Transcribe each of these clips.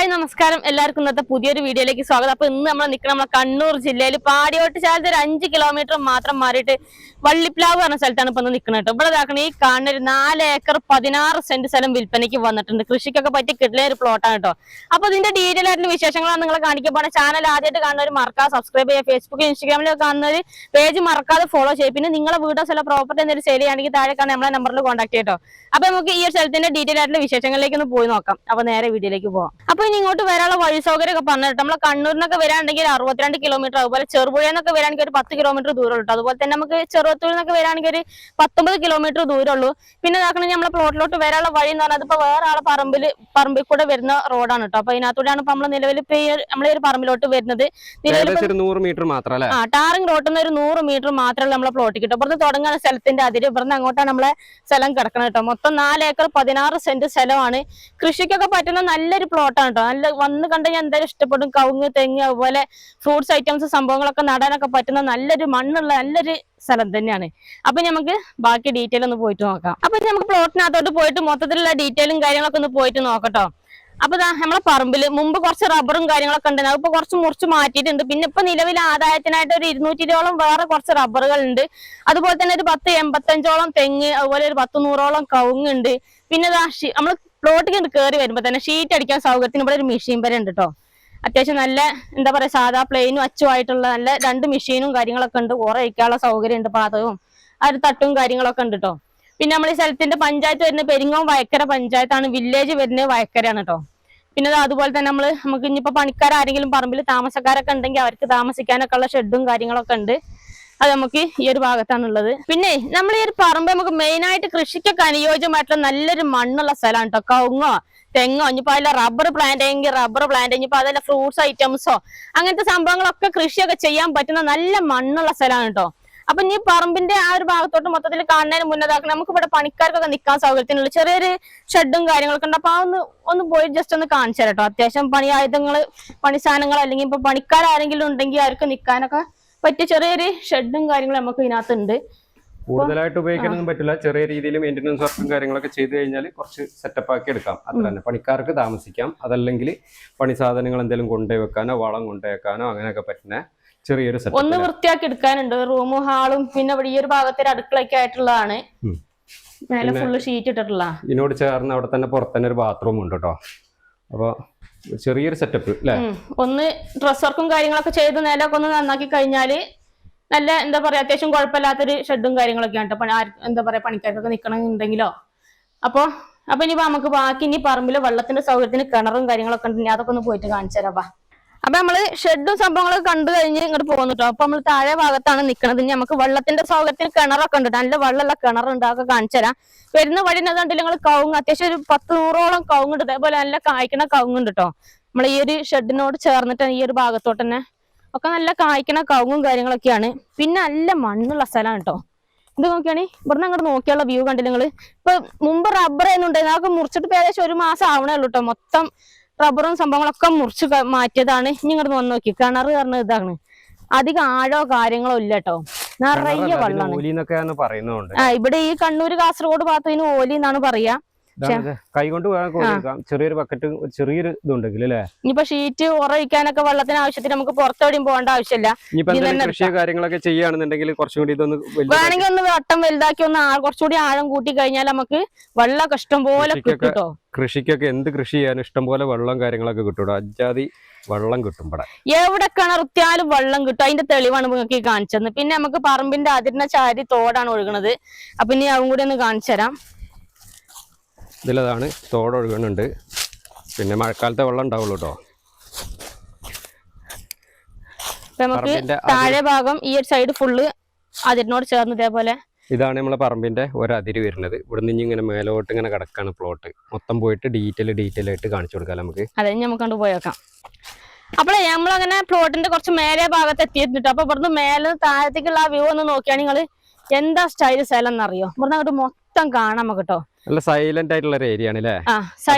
Hi നമസ്കാരം എല്ലാവർക്കും ഇന്നത്തെ പുതിയൊരു വീഡിയോയിലേക്ക് സ്വാഗതം. അപ്പൊ ഇന്ന് നമ്മൾ നിൽക്കുന്ന നമ്മളെ കണ്ണൂർ ജില്ലയിൽ പാടിയോട്ട് ചാലത്ത് ഒരു 5 കിലോമീറ്റർ മാത്രം മാറിയിട്ട് വള്ളിപ്ലാവ് പറഞ്ഞ സ്ഥലത്താണ് ഇപ്പൊ നിൽക്കുന്നത് കേട്ടോ. ഇവിടെ ഇതാക്കണ ഈ കാണുന്ന ഒരു 4 ഏക്കർ 16 സെന്റ് സ്ഥലം വിൽപ്പനയ്ക്ക് വന്നിട്ടുണ്ട്. കൃഷിക്കൊക്കെ പറ്റി കിട്ടുന്ന ഒരു പ്ലോട്ടാണ് കേട്ടോ. അപ്പൊ ഇതിന്റെ ഡീറ്റെയിൽ ആയിട്ടുള്ള വിശേഷങ്ങളാണ് നിങ്ങളെ കാണിക്കാൻ പോകുന്നത്. ചാനൽ ആദ്യമായിട്ട് കാണുന്നവർ മറക്കാതെ സബ്സ്ക്രൈബ് ചെയ്യുക. ഫേസ്ബുക്കിൽ ഇൻസ്റ്റാഗ്രാമിലൊക്കെ കാണുന്നവർ പേജ് മറക്കാതെ ഫോളോ ചെയ്യും. പിന്നെ നിങ്ങളെ വീടോ സ്ഥല പ്രോപ്പർട്ടി എന്തെങ്കിലും സെയിൽ ചെയ്യുകയാണെങ്കിൽ താഴെ കാണാൻ നമ്മളെ നമ്പറിൽ കോൺടാക്ട് ചെയ്യട്ടോ. അപ്പൊ നമുക്ക് ഈ ഒരു സ്ഥലത്തിന്റെ ഡീറ്റെയിൽ ആയിട്ടുള്ള വിശേഷങ്ങളിലേക്ക് ഒന്ന് പോയി നോക്കാം. അപ്പൊ നേരെ വീഡിയോയിലേക്ക് പോകാം. അപ്പൊ ഇനി ഇങ്ങോട്ട് വരാനുള്ള വഴി സൗകര്യം ഒക്കെ പറഞ്ഞിട്ട് നമ്മളെ കണ്ണൂരിനൊക്കെ വരാണെങ്കിൽ 62 കിലോമീറ്റർ, അതുപോലെ ചെറുപുഴയെന്നൊക്കെ വരാണെങ്കിൽ ഒരു 10 കിലോമീറ്റർ ദൂരം ഉള്ളൂ. അതുപോലെ തന്നെ നമുക്ക് ചെറുവത്തൂരിൽ നിന്നൊക്കെ വരാണെങ്കിൽ ഒരു 19 കിലോമീറ്റർ ദൂരം ഉള്ളൂ. പിന്നെ ഇതാക്കണെങ്കിൽ നമ്മളെ പ്ലോട്ടിലോട്ട് വരാനുള്ള വഴി എന്ന് പറഞ്ഞാൽ ഇപ്പൊ വേറെ ആളെ പറമ്പിൽ കൂടെ വരുന്ന റോഡാണ് കേട്ടോ. അപ്പൊ ഇതിനകത്തൂടെയാണ് ഇപ്പൊ നമ്മള് നിലവിൽ നമ്മളെ ഒരു പറമ്പിലോട്ട് വരുന്നത്. ടാറിംഗ് റോട്ടിൽ നിന്ന് ഒരു 100 മീറ്റർ മാത്രമല്ല നമ്മളെ പ്ലോട്ട് കിട്ടും. ഇവിടുന്ന് തുടങ്ങുന്ന സ്ഥലത്തിന്റെ അതിര് ഇവിടുന്ന് അങ്ങോട്ടാണ് നമ്മളെ സ്ഥലം കിടക്കണം കേട്ടോ. മൊത്തം 4 ഏക്കർ 16 സെന്റ് സ്ഥലമാണ്. കൃഷിക്കൊക്കെ പറ്റുന്ന നല്ലൊരു പ്ലോട്ടാണ് കേട്ടോ. നല്ല വന്ന് കണ്ട് ഞാൻ എന്തായാലും ഇഷ്ടപ്പെടും. കവുങ്ങ്, തെങ്ങ്, അതുപോലെ ഫ്രൂട്ട്സ് ഐറ്റംസ് സംഭവങ്ങളൊക്കെ നടാനൊക്കെ പറ്റുന്ന നല്ലൊരു മണ്ണുള്ള നല്ലൊരു സ്ഥലം തന്നെയാണ്. അപ്പൊ നമുക്ക് ബാക്കി ഡീറ്റെയിൽ ഒന്ന് പോയിട്ട് നോക്കാം. അപ്പൊ നമുക്ക് പ്ലോട്ടിനകത്തോട്ട് പോയിട്ട് മൊത്തത്തിലുള്ള ഡീറ്റെയിലും കാര്യങ്ങളൊക്കെ ഒന്ന് പോയിട്ട് നോക്കട്ടോ. അപ്പൊ നമ്മളെ പറമ്പില് മുമ്പ് കുറച്ച് റബ്ബറും കാര്യങ്ങളൊക്കെ ഉണ്ട്. അതിപ്പോ കുറച്ച് മുറിച്ച് മാറ്റിയിട്ടുണ്ട്. പിന്നെ ഇപ്പൊ നിലവിൽ ആദായത്തിനായിട്ട് ഒരു 220ഓളം വേറെ കുറച്ച് റബ്ബറുകൾ ഉണ്ട്. അതുപോലെ തന്നെ ഒരു 1085ഓളം തെങ്ങ്, അതുപോലെ ഒരു 100-100ഓളം കവുങ്ങുണ്ട്. പിന്നെ നമ്മള് പ്ലോട്ടിൽ കയറി വരുമ്പോ തന്നെ ഷീറ്റ് അടിക്കാൻ സൗകര്യത്തിന് ഇവിടെ ഒരു മെഷീൻ വരെ ഉണ്ട് കേട്ടോ. അത്യാവശ്യം നല്ല എന്താ പറയാ സാധാ പ്ലെയിനും അച്ചുമായിട്ടുള്ള നല്ല 2 മെഷീനും കാര്യങ്ങളൊക്കെ ഉണ്ട്. ഉറ വയ്ക്കാനുള്ള സൗകര്യം ഉണ്ട്. പാതവും ആ ഒരു തട്ടും കാര്യങ്ങളൊക്കെ ഉണ്ട് കേട്ടോ. പിന്നെ നമ്മൾ ഈ സ്ഥലത്തിന്റെ പഞ്ചായത്ത് വരുന്നത് പെരിങ്ങോം വയക്കര പഞ്ചായത്താണ്. വില്ലേജ് വരുന്നത് വയക്കരയാണ് കേട്ടോ. പിന്നെ അതുപോലെ തന്നെ നമുക്ക് ഇനിയിപ്പോ പണിക്കാരെങ്കിലും പറമ്പിൽ താമസക്കാരൊക്കെ ഉണ്ടെങ്കിൽ അവർക്ക് താമസിക്കാനൊക്കെ ഉള്ള ഷെഡും കാര്യങ്ങളൊക്കെ ഉണ്ട്. അത് നമുക്ക് ഈ ഒരു ഭാഗത്താണുള്ളത്. പിന്നെ നമ്മൾ ഈ ഒരു പറമ്പ് നമുക്ക് മെയിൻ ആയിട്ട് കൃഷിക്കൊക്കെ അനുയോജ്യമായിട്ടുള്ള നല്ലൊരു മണ്ണുള്ള സ്ഥലമാണ് കേട്ടോ. കവുങ്ങോ തെങ്ങോ ഇനിയിപ്പോ അതിലെ റബ്ബർ പ്ലാന്റ് എങ്കിൽ റബ്ബർ പ്ലാന്റ്, ഇനിയിപ്പോ അതിലെ ഫ്രൂട്ട്സ് ഐറ്റംസോ അങ്ങനത്തെ സംഭവങ്ങളൊക്കെ കൃഷിയൊക്കെ ചെയ്യാൻ പറ്റുന്ന നല്ല മണ്ണുള്ള സ്ഥലമാണ് കേട്ടോ. അപ്പൊ ഈ പറമ്പിന്റെ ആ ഒരു ഭാഗത്തോട്ട് മൊത്തത്തിൽ കാണുന്നതിന് മുന്നതാക്കണം നമുക്ക് ഇവിടെ പണിക്കാർക്കൊക്കെ നിൽക്കാൻ സൗകര്യത്തിനുള്ള ചെറിയൊരു ഷെഡും കാര്യങ്ങളൊക്കെ ഉണ്ട്. അപ്പൊ ഒന്ന് പോയി ജസ്റ്റ് ഒന്ന് കാണിച്ചു തരാം കേട്ടോ. അത്യാവശ്യം പണി ആയുധങ്ങള്, പണി സാധനങ്ങൾ, അല്ലെങ്കിൽ ഇപ്പൊ പണിക്കാരെങ്കിലും ഉണ്ടെങ്കിൽ അവർക്ക് നിൽക്കാനൊക്കെ പറ്റിയ ചെറിയൊരു ഷെഡും കാര്യങ്ങളും നമുക്ക് ഇതിനകത്തുണ്ട്. കൂടുതലായിട്ട് ഉപയോഗിക്കാനൊന്നും പറ്റില്ല. ചെറിയ രീതിയിൽ മെയിൻ്റനൻസ് വർക്കും കാര്യങ്ങളൊക്കെ ചെയ്ത് കഴിഞ്ഞാൽ കുറച്ച് സെറ്റപ്പ് ആക്കി എടുക്കാം. അത്ര തന്നെ പണിക്കാർക്ക് താമസിക്കാം. അതല്ലെങ്കിൽ പണി സാധനങ്ങൾ എന്തെങ്കിലും കൊണ്ടുപോയി വെക്കാനോ വളം കൊണ്ടുപോയി വെക്കാനോ അങ്ങനെയൊക്കെ പറ്റുന്ന ചെറിയൊരു സെറ്റപ്പ് ഒന്ന് വൃത്തിയാക്കി എടുക്കാനുണ്ട്. റൂമും ഹാളും പിന്നെ ഇവിടെ ഈ ഒരു ഭാഗത്തൊരു അടുക്കളയൊക്കെ ആയിട്ടുള്ളതാണ്. മേലെ ഫുള്ള് ഷീറ്റ് ഇട്ടിട്ടുള്ള. ഇതിനോട് ചേർന്ന് അവിടെ തന്നെ പുറത്തന്നെ ഒരു ബാത്റൂം ഉണ്ട് കേട്ടോ. അപ്പൊ ചെറിയൊരു സെറ്റപ്പ് അല്ലേ. ഒന്ന് ഡ്രസ് വർക്കും കാര്യങ്ങളൊക്കെ ചെയ്ത് നിലമൊക്കെ ഒന്ന് നന്നാക്കി കഴിഞ്ഞാല് നല്ല എന്താ പറയാ അത്യാവശ്യം കുഴപ്പമില്ലാത്തൊരു ഷെഡും കാര്യങ്ങളൊക്കെയാണ് കേട്ടോ. എന്താ പറയാ പണിക്കാർക്കൊക്കെ നിക്കണമെന്നുണ്ടെങ്കിലോ. അപ്പൊ ഇനിയിപ്പോ നമുക്ക് ബാക്കി ഇനി പറമ്പില് വെള്ളത്തിന്റെ സൗകര്യത്തിന് കിണറും കാര്യങ്ങളൊക്കെ ഉണ്ട്. അതൊക്കെ ഒന്ന് പോയിട്ട് കാണിച്ചു തരാം. അപ്പൊ നമ്മള് ഷെഡും സംഭവങ്ങളൊക്കെ കണ്ടു കഴിഞ്ഞ് ഇങ്ങോട്ട് പോകുന്നു കേട്ടോ. അപ്പൊ നമ്മൾ താഴെ ഭാഗത്താണ് നിൽക്കുന്നത്. ഇനി നമുക്ക് വെള്ളത്തിന്റെ സൗകര്യത്തിന് കിണറൊക്കെ ഉണ്ട്. നല്ല വെള്ളമുള്ള കിണറുണ്ട്. അതൊക്കെ കാണിച്ചു തരാം. വരുന്ന വഴി കണ്ടില്ല നിങ്ങൾ കവുങ്ങ് അത്യാവശ്യം ഒരു 100-100ഓളം കവുങ്ങുണ്ട്. അതേപോലെ നല്ല കായ്ക്കണ കവുങ്ങുണ്ട് കേട്ടോ. നമ്മൾ ഈ ഒരു ഷെഡിനോട് ചേർന്നിട്ട് ഈ ഒരു ഭാഗത്തോട്ട് തന്നെ ഒക്കെ നല്ല കായ്ക്കണ കവുങ്ങും കാര്യങ്ങളൊക്കെയാണ്. പിന്നെ നല്ല മണ്ണുള്ള സ്ഥലമാണ് കേട്ടോ. ഇത് നോക്കിയാണ് ഇവിടുന്ന് അങ്ങോട്ട് നോക്കിയുള്ള വ്യൂ കണ്ടില്ല നിങ്ങള്. ഇപ്പൊ മുമ്പ് റബ്ബർ എന്നുണ്ടായിരുന്നു. അതൊക്കെ മുറിച്ചിട്ട് ഏകദേശം 1 മാസം ആവണേ ഉള്ളൂ കേട്ടോ. മൊത്തം റബ്ബറും സംഭവങ്ങളൊക്കെ മുറിച്ച് മാറ്റിയതാണ്. ഇനി ഇങ്ങോട്ട് വന്ന് നോക്കി കിണറ് പറഞ്ഞ ഇതാണ്. അധികം ആഴോ കാര്യങ്ങളോ ഇല്ല കേട്ടോ. നിറയെ വെള്ളമാണ്. ഇവിടെ ഈ കണ്ണൂര് കാസർഗോഡ് ഭാഗത്തിന് ഓലി എന്നാണ് പറയാ. കൈകൊണ്ട് ചെറിയൊരു ബക്കറ്റ് ചെറിയൊരു ഇതുണ്ടെങ്കിൽ അല്ലേ. ഇനിയിപ്പോ ഷീറ്റ് ഉറയിക്കാനൊക്കെ വെള്ളത്തിന് ആവശ്യത്തിന് നമുക്ക് പുറത്തെവിടെയും പോകേണ്ട ആവശ്യമില്ല. കൃഷി കാര്യങ്ങളൊക്കെ ചെയ്യുകയാണെന്നുണ്ടെങ്കിൽ കുറച്ചുകൂടി ഇതൊന്ന് വേണമെങ്കിൽ ഒന്ന് വട്ടം വലുതാക്കി ഒന്ന് കുറച്ചുകൂടി ആഴം കൂട്ടി കഴിഞ്ഞാൽ നമുക്ക് വെള്ളം ഇഷ്ടം പോലെ കിട്ടോ. കൃഷിക്കൊക്കെ എന്ത് കൃഷി ചെയ്യാനും ഇഷ്ടം പോലെ വെള്ളം കാര്യങ്ങളൊക്കെ കിട്ടും. അജാതി വെള്ളം കിട്ടും. ഇവിടെ എവിടെ കിണറുത്തിയാലും വെള്ളം കിട്ടും. അതിന്റെ തെളിവാണ് നിങ്ങൾക്ക് കാണിച്ചത്. പിന്നെ നമുക്ക് പറമ്പിന്റെ അതിരിന ചാരി തോടാണ് ഒഴുകുന്നത്. അപ്പൊ ഇനി അതും കൂടി ഒന്ന് കാണിച്ചു തരാം. ഇതിലതാണ് തോടൊഴുകുന്നുണ്ട്. പിന്നെ മഴക്കാലത്തെ വെള്ളം ഉണ്ടാവുള്ളൂ കേട്ടോ. നമുക്ക് താഴെ ഭാഗം ഈ ഒരു സൈഡ് ഫുള്ള് അതിരിനോട് ചേർന്ന് ഇതേപോലെ ഇതാണ് നമ്മളെ പറമ്പിന്റെ ഒരതിര് വരുന്നത്. ഇവിടെ നിന്ന് ഇങ്ങനെ മേലോട്ട് ഇങ്ങനെ കിടക്കാണ് പ്ലോട്ട്. മൊത്തം പോയിട്ട് ഡീറ്റെയിൽ ആയിട്ട് കാണിച്ചു കൊടുക്കാം നമുക്ക്. അതെ നമുക്ക് കണ്ടു പോയേക്കാം. അപ്പോഴേ നമ്മളങ്ങനെ പ്ലോട്ടിന്റെ കുറച്ച് മേലെ ഭാഗത്ത് എത്തിയിട്ടുണ്ട്. അപ്പൊ ഇവിടുന്ന് മേലെ താഴത്തേക്കുള്ള ആ വ്യൂ ഒന്ന് നോക്കിയാൽ നിങ്ങള് എന്താ സ്റ്റൈൽ സ്ഥലം എന്നറിയോ. ഇവിടുന്ന് അങ്ങോട്ട് മൊത്തം കാണാൻ നമുക്ക് കേട്ടോ. നല്ല സൈലന്റ് ആയിട്ടുള്ള ഒരു ഏരിയ ആണ് അല്ലേ.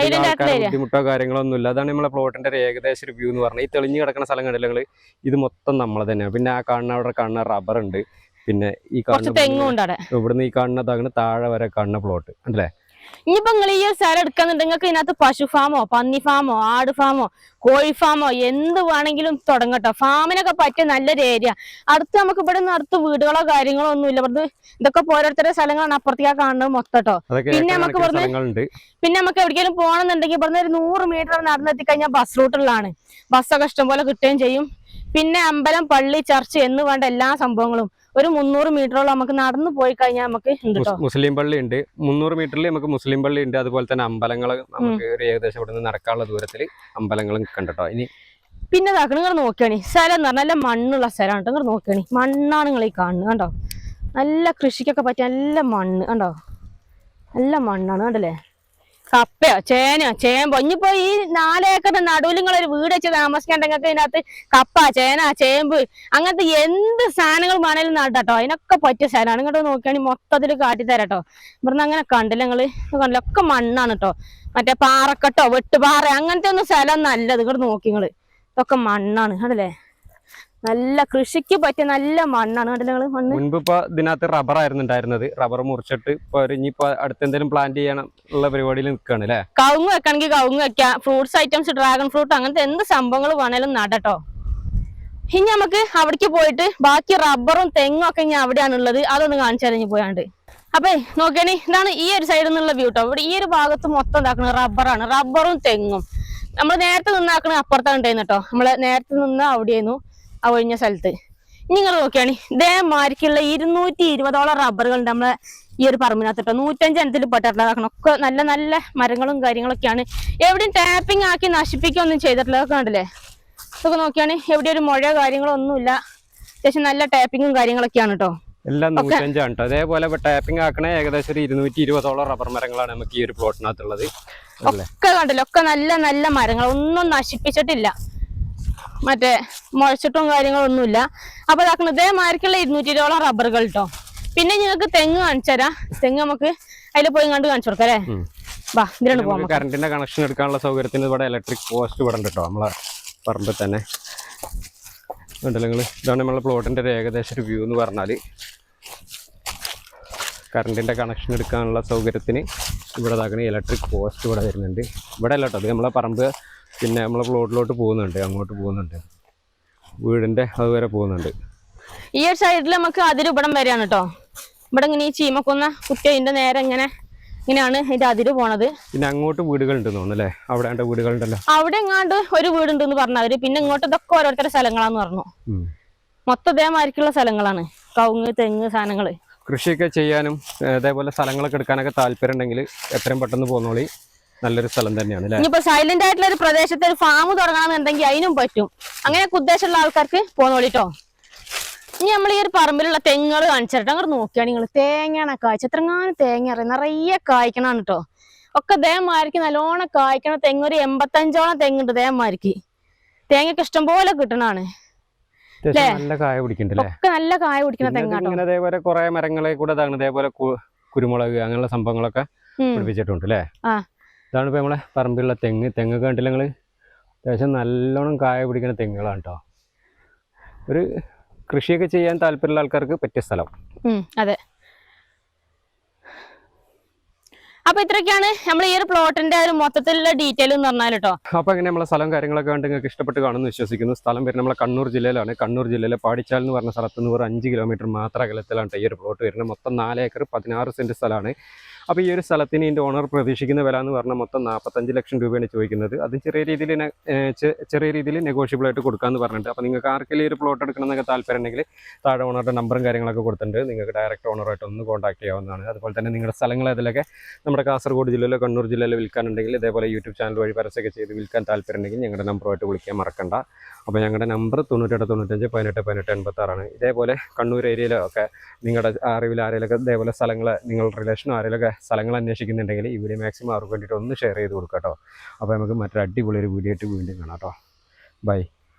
ബുദ്ധിമുട്ടോ കാര്യങ്ങളോ ഒന്നും ഇല്ല. അതാണ് നമ്മളെ പ്ലോട്ടിന്റെ ഏകദേശം ഒരു വ്യൂ എന്ന് പറഞ്ഞാൽ. ഈ തെളിഞ്ഞു കിടക്കുന്ന സ്ഥലം കണ്ടില്ല ഇത് മൊത്തം നമ്മളെ തന്നെയാണ്. പിന്നെ ആ അവിടെ കാണുന്ന റബ്ബർ ഉണ്ട്. പിന്നെ ഈ കാണുന്ന ഇവിടുന്ന് ഈ കാണുന്നതാണ് താഴെ വരെ കാണുന്ന പ്ലോട്ട് അല്ലേ. ഇനിയിപ്പോ നിങ്ങൾ ഈ ഒരു സ്ഥലം എടുക്കുന്നുണ്ടെങ്കിൽ നിങ്ങൾക്ക് ഇതിനകത്ത് പശു ഫാമോ പന്നി ഫാമോ ആട് ഫാമോ കോഴി ഫാമോ എന്ത് വേണമെങ്കിലും തുടങ്ങട്ടോ. ഫാമിനൊക്കെ പറ്റിയ നല്ലൊരു ഏരിയ. അടുത്ത് നമുക്ക് ഇവിടെ നിന്ന് അടുത്ത് വീടുകളോ കാര്യങ്ങളോ ഒന്നും ഇല്ല. ഇവിടുന്ന് ഇതൊക്കെ ഓരോരുത്തരുടെ സ്ഥലങ്ങളാണ് അപ്പുറത്തേക്കാ കാണുന്നത് മൊത്തട്ടോ. പിന്നെ നമുക്ക് നമുക്ക് എവിടെയെങ്കിലും പോകണമെന്നുണ്ടെങ്കിൽ ഇവിടുന്ന് ഒരു 100 മീറ്റർ നടന്നെത്തിക്കഴിഞ്ഞാൽ ബസ് റൂട്ടുള്ളതാണ്. ബസ്സൊക്കെ ഇഷ്ടംപോലെ കിട്ടുകയും ചെയ്യും. പിന്നെ അമ്പലം പള്ളി ചർച്ച് എന്ന് വേണ്ട എല്ലാ സംഭവങ്ങളും ഒരു 300 മീറ്ററോളം നമുക്ക് നടന്നു പോയി കഴിഞ്ഞാൽ നമുക്ക് ഉണ്ട്. മുസ്ലിം പള്ളി ഉണ്ട് 300 മീറ്ററിൽ നമുക്ക് മുസ്ലിം പള്ളി ഉണ്ട്. അതുപോലെ തന്നെ അമ്പലങ്ങൾ നമുക്ക് ഏകദേശം ഇവിടെ നിന്ന് നടക്കാനുള്ള ദൂരത്തിൽ അമ്പലങ്ങളും കണ്ടോ. ഇനി പിന്നെ നിങ്ങൾ നോക്കിയാണ് സ്ഥലം എന്ന് പറഞ്ഞാൽ നല്ല മണ്ണുള്ള സ്ഥലമാണ്. നിങ്ങൾ നോക്കിയാണ് മണ്ണാണ് നിങ്ങൾ ഈ കാണുന്നത് കണ്ടോ. നല്ല കൃഷിക്കൊക്കെ പറ്റിയ നല്ല മണ്ണ് കണ്ടോ. നല്ല മണ്ണാണ് കണ്ടല്ലേ. കപ്പയോ ചേനയോ ചേമ്പോ ഇനിയിപ്പോ ഈ 4 ഏക്കറിന്റെ നടുവിൽ നിങ്ങളൊരു വീട് വെച്ച് താമസിക്കണ്ടെങ്കിൽ ഇതിനകത്ത് കപ്പ ചേന ചേമ്പ് അങ്ങനത്തെ എന്ത് സാധനങ്ങൾ വേണേലും നട്ടോ. അതിനൊക്കെ പറ്റിയ സ്ഥലമാണ്. ഇങ്ങോട്ട് നോക്കിയാണെങ്കിൽ മൊത്തത്തിൽ കാട്ടിത്തരാട്ടോ. ഇവിടുന്ന് അങ്ങനെ കണ്ടില്ല നിങ്ങള് കണ്ടില്ല ഒക്കെ മണ്ണാണ് കേട്ടോ. മറ്റേ പാറക്കെട്ടോ വെട്ടുപാറ അങ്ങനത്തെ ഒന്നും സ്ഥലം നല്ലത്. ഇങ്ങോട്ട് നോക്കി നിങ്ങള് ഇതൊക്കെ മണ്ണാണ് കണ്ടല്ലേ. നല്ല കൃഷിക്ക് പറ്റിയ നല്ല മണ്ണാണ് കണ്ടില്ല നിങ്ങള്. മണ്ണ് മുൻപ് ഇപ്പൊ ഇതിനകത്ത് റബ്ബർ ആയിരുന്നു ഉണ്ടായിരുന്നത്. റബ്ബർ മുറിച്ചിട്ട് ഇപ്പൊ ഇനിയിപ്പോ അടുത്ത് എന്തെങ്കിലും പ്ലാന്റ് ചെയ്യാൻ ഉള്ള പരിപാടിയിൽ നിൽക്കുകയാണ് അല്ലെ. കവുങ്ങ് വെക്കണമെങ്കിൽ കവുങ്ങ് വെക്കാം. ഫ്രൂട്ട്സ് ഐറ്റംസ് ഡ്രാഗൺ ഫ്രൂട്ട് അങ്ങനത്തെ എന്ത് സംഭവങ്ങൾ വേണേലും നടട്ടോ. ഇനി നമുക്ക് അവിടേക്ക് പോയിട്ട് ബാക്കി റബ്ബറും തെങ്ങും ഒക്കെ ഇനി അവിടെയാണുള്ളത്. അതൊന്ന് കാണിച്ചറിഞ്ഞ് പോയാണ്ട്. അപ്പൊ നോക്കണേ ഇതാണ് ഈ ഒരു സൈഡിൽ നിന്നുള്ള വ്യൂ കേട്ടോ. ഇവിടെ ഈ ഒരു ഭാഗത്ത് മൊത്തം ഇതാക്കുന്നത് റബ്ബറാണ്. റബ്ബറും തെങ്ങും നമ്മൾ നേരത്തെ നിന്നാക്കണ അപ്പുറത്താണ് ഉണ്ടായിരുന്നു കേട്ടോ. നമ്മള് നേരത്തെ നിന്ന് അവിടെയായിരുന്നു ആ ഒഴിഞ്ഞ സ്ഥലത്ത്. നിങ്ങൾ നോക്കിയാണ് ഇതേമാരിക്കുള്ള 220ഓളം റബ്ബറുകളുണ്ട് നമ്മളെ ഈ ഒരു പറമ്പിനകത്ത് കേട്ടോ. 105 എണ്ണത്തിൽ പെട്ടിട്ടുള്ളതാക്കണം. ഒക്കെ നല്ല നല്ല മരങ്ങളും കാര്യങ്ങളൊക്കെയാണ്. എവിടെയും ടാപ്പിംഗ് ആക്കി നശിപ്പിക്കുകയൊന്നും ചെയ്തിട്ടുള്ളതൊക്കെ കണ്ടില്ലേ. ഇതൊക്കെ നോക്കിയാണ് എവിടെ ഒരു മുഴ കാര്യങ്ങളോ ഒന്നുമില്ല. അത്യാവശ്യം നല്ല ടാപ്പിങ്ങും കാര്യങ്ങളൊക്കെയാണ് കേട്ടോ. എല്ലാം 105 ആണ് കേട്ടോ. അതേപോലെ ടാപ്പിംഗ് ആക്കണേ ഏകദേശം ഒരു 220ഓളം റബ്ബർ മരങ്ങളാണ് നമുക്ക് ഈ ഒരു പ്ലോട്ടിനകത്തുള്ളത്. ഒക്കെ കണ്ടില്ല ഒക്കെ നല്ല നല്ല മരങ്ങൾ ഒന്നും നശിപ്പിച്ചിട്ടില്ല. മറ്റേ മുഴച്ചിട്ടും കാര്യങ്ങളൊന്നുമില്ല. അപ്പൊ ഇതാക്കണം ഇതേമാരിക്കുള്ള 220ഓളം റബ്ബറുകൾ കേട്ടോ. പിന്നെ നിങ്ങൾക്ക് തെങ്ങ് കാണിച്ചുതരാം. തെങ്ങ് നമുക്ക് അതിൽ പോയി കണ്ട് കാണിച്ചു കൊടുക്കാം അല്ലേ. വാ ഇതിലാണ് പോകാം. കറണ്ടിന്റെ കണക്ഷൻ എടുക്കാനുള്ള സൗകര്യത്തിന് ഇവിടെ ഇലക്ട്രിക് പോസ്റ്റ് ഇവിടെ ഉണ്ട് കേട്ടോ. നമ്മളെ പറമ്പിൽ തന്നെ ഉണ്ടല്ലോ നിങ്ങൾ. ഇതാണ് നമ്മളെ പ്ലോട്ടിന്റെ ഒരു ഏകദേശം ഒരു വ്യൂ എന്ന് പറഞ്ഞാൽ. കറണ്ടിന്റെ കണക്ഷൻ എടുക്കാനുള്ള സൗകര്യത്തിന് ഇവിടെ ഇതാക്കണ ഇലക്ട്രിക് പോസ്റ്റ് ഇവിടെ വരുന്നുണ്ട്. ഇവിടെ അല്ല കേട്ടോ, അത് നമ്മളെ പറമ്പ് പിന്നെ നമ്മളെ പ്ലോട്ടിലോട്ട് പോകുന്നുണ്ട്, അങ്ങോട്ട് പോകുന്നുണ്ട്, വീടിന്റെ അതുവരെ പോകുന്നുണ്ട്. ഈ ഒരു സൈഡിൽ നമുക്ക് അതിരിവിടം വരെയാണ് കേട്ടോ. ഇവിടെ ഇങ്ങനെ ഈ ചീമക്കൊന്ന കുത്തി അതിന്റെ നേരെ ഇങ്ങനെയാണ് അതിന്റെ അതിര് പോണത്. പിന്നെ അങ്ങോട്ട് വീടുകളുണ്ട് തോന്നുന്നു അല്ലേ. അവിടെ വീടുകളുണ്ടല്ലോ. അവിടെ എങ്ങാണ്ട് ഒരു വീടുണ്ടെന്ന് പറഞ്ഞവര്. പിന്നെ ഇങ്ങോട്ട് ഇതൊക്കെ ഓരോരുത്തരുടെ സ്ഥലങ്ങളാന്ന് പറഞ്ഞു. മൊത്തം ഇതേമാരിക്കുള്ള സ്ഥലങ്ങളാണ്. കവുങ്ങ് തെങ്ങ് സാധനങ്ങള് കൃഷിയൊക്കെ ചെയ്യാനും അതേപോലെ സ്ഥലങ്ങളൊക്കെ എടുക്കാനൊക്കെ താല്പര്യം ഉണ്ടെങ്കിൽ എത്രയും പെട്ടെന്ന് പോകുന്നോളി. നല്ലൊരു സ്ഥലം തന്നെയാണ് അല്ലേ. ഇനിയിപ്പോ സൈലന്റ് ആയിട്ടുള്ള ഒരു പ്രദേശത്ത് ഒരു ഫാം തുടങ്ങണമെന്നുണ്ടെങ്കിൽ അതിനും പറ്റും. അങ്ങനെയൊക്കെ ഉദ്ദേശമുള്ള ആൾക്കാർക്ക് പോന്നോളിട്ടോ. ഇനി നമ്മൾ ഈ ഒരു പറമ്പിലുള്ള തെങ്ങുകൾ കാണിച്ചിട്ട് അങ്ങോട്ട് നോക്കിയാണ് നിങ്ങൾ. തേങ്ങയാണ് കായ്ച്ച എത്രങ്ങാനും തേങ്ങ അറിയാം. നിറയെ കായ്ക്കണാണ് കേട്ടോ. ഒക്കെ ദേവന്മാർക്ക് നല്ലോണം കായ്ക്കണ തെങ്ങ് ഒരു 85ഓളം തെങ്ങുണ്ട് ദേവന്മാർക്ക്. തേങ്ങയൊക്കെ ഇഷ്ടംപോലെ കിട്ടണാണ്. നല്ല കായ പിടിക്കണ്ടല്ലേ. ഒക്കെ നല്ല കായ പിടിക്കുന്ന തെങ്ങാട്ടോ. അതേപോലെ കുറെ മരങ്ങളെ കൂടെ അതേപോലെ കുരുമുളക് അങ്ങനെയുള്ള സംഭവങ്ങളൊക്കെ പിടിപ്പിച്ചിട്ടുണ്ട് അല്ലേ. ഇതാണ് ഇപ്പൊ നമ്മളെ പറമ്പിലുള്ള തെങ്ങ് കണ്ടില്ല നിങ്ങള്. അത്യാവശ്യം നല്ലോണം കായ പിടിക്കുന്ന തെങ്ങുകളാണ് കേട്ടോ. ഒരു കൃഷിയൊക്കെ ചെയ്യാൻ താല്പര്യമുള്ള ആൾക്കാർക്ക് പറ്റിയ സ്ഥലം. അതെ. അപ്പൊ ഇത്രയൊക്കെയാണ് നമ്മൾ ഈ ഒരു പ്ലോട്ടിന്റെ ഒരു മൊത്തത്തിലുള്ള ഡീറ്റെയിൽ എന്ന് പറഞ്ഞാൽ കേട്ടോ. അപ്പൊ അങ്ങനെ നമ്മളെ സ്ഥലം കാര്യങ്ങളൊക്കെ കണ്ട് നിങ്ങൾക്ക് ഇഷ്ടപ്പെട്ട് കാണുമെന്ന് വിശ്വസിക്കുന്നു. സ്ഥലം വരുന്നത് നമ്മളെ കണ്ണൂർ ജില്ലയിലാണ്. കണ്ണൂർ ജില്ലയിലെ പാടിച്ചാൽ എന്ന് പറഞ്ഞ സ്ഥലത്ത് നിന്ന് 5 കിലോമീറ്റർ മാത്രം അകലത്തിലാണ് ഈ ഒരു പ്ലോട്ട് വരുന്നത്. മൊത്തം 4 ഏക്കർ 16 സെന്റ് സ്ഥലമാണ്. അപ്പോൾ ഈ ഒരു സ്ഥലത്തിന് ഇതിൻ്റെ ഓണർ പ്രതീക്ഷിക്കുന്ന വില എന്ന് പറഞ്ഞാൽ മൊത്തം 45 ലക്ഷം രൂപയാണ് ചോദിക്കുന്നത്. അത് ചെറിയ രീതിയിൽ നെഗോഷ്യബിൾ ആയിട്ട് കൊടുക്കാമെന്ന് പറഞ്ഞിട്ട്. അപ്പോൾ നിങ്ങൾക്ക് ആർക്കെങ്കിലും ഈ ഒരു പ്ലോട്ട് എടുക്കണമെന്നൊക്കെ താല്പര്യം ഉണ്ടെങ്കിൽ താഴെ ഓണറുടെ നമ്പറും കാര്യങ്ങളൊക്കെ കൊടുത്തിട്ടുണ്ട്. നിങ്ങൾക്ക് ഡയറക്റ്റ് ഓണറായിട്ട് ഒന്ന് കോൺടാക്ട് ചെയ്യാവുന്നതാണ്. അതുപോലെ തന്നെ നിങ്ങളുടെ സ്ഥലങ്ങൾ അതിലൊക്കെ നമ്മുടെ കാസർഗോഡ് ജില്ലയിലോ കണ്ണൂർ ജില്ലയിലോ വിൽക്കാനുണ്ടെങ്കിൽ ഇതേപോലെ യൂട്യൂബ് ചാനൽ വഴി പരസ്യമൊക്കെ ചെയ്ത് വിൽക്കാൻ താല്പര്യം ഉണ്ടെങ്കിൽ ഞങ്ങളുടെ നമ്പറുമായിട്ട് വിളിക്കാൻ മറക്കണ്ട. അപ്പോൾ ഞങ്ങളുടെ നമ്പർ 9895 18 18 86 ഇതേപോലെ കണ്ണൂർ ഏരിയയിലോ ഒക്കെ നിങ്ങളുടെ അറിവിൽ ആരെങ്കിലൊക്കെ ഇതേപോലെ സ്ഥലങ്ങൾ നിങ്ങളുടെ റിലേഷനോ ആരെങ്കിലൊക്കെ സ്ഥലങ്ങൾ അന്വേഷിക്കുന്നുണ്ടെങ്കിൽ ഈ വീഡിയോ മാക്സിമം അവർക്ക് വേണ്ടിയിട്ട് ഒന്ന് ഷെയർ ചെയ്ത് കൊടുക്കാം കേട്ടോ. അപ്പോൾ നമുക്ക് മറ്റൊരു അടിപൊളി ഒരു വീഡിയോ ആയിട്ട് വീണ്ടും കാണാം കേട്ടോ. ബൈ.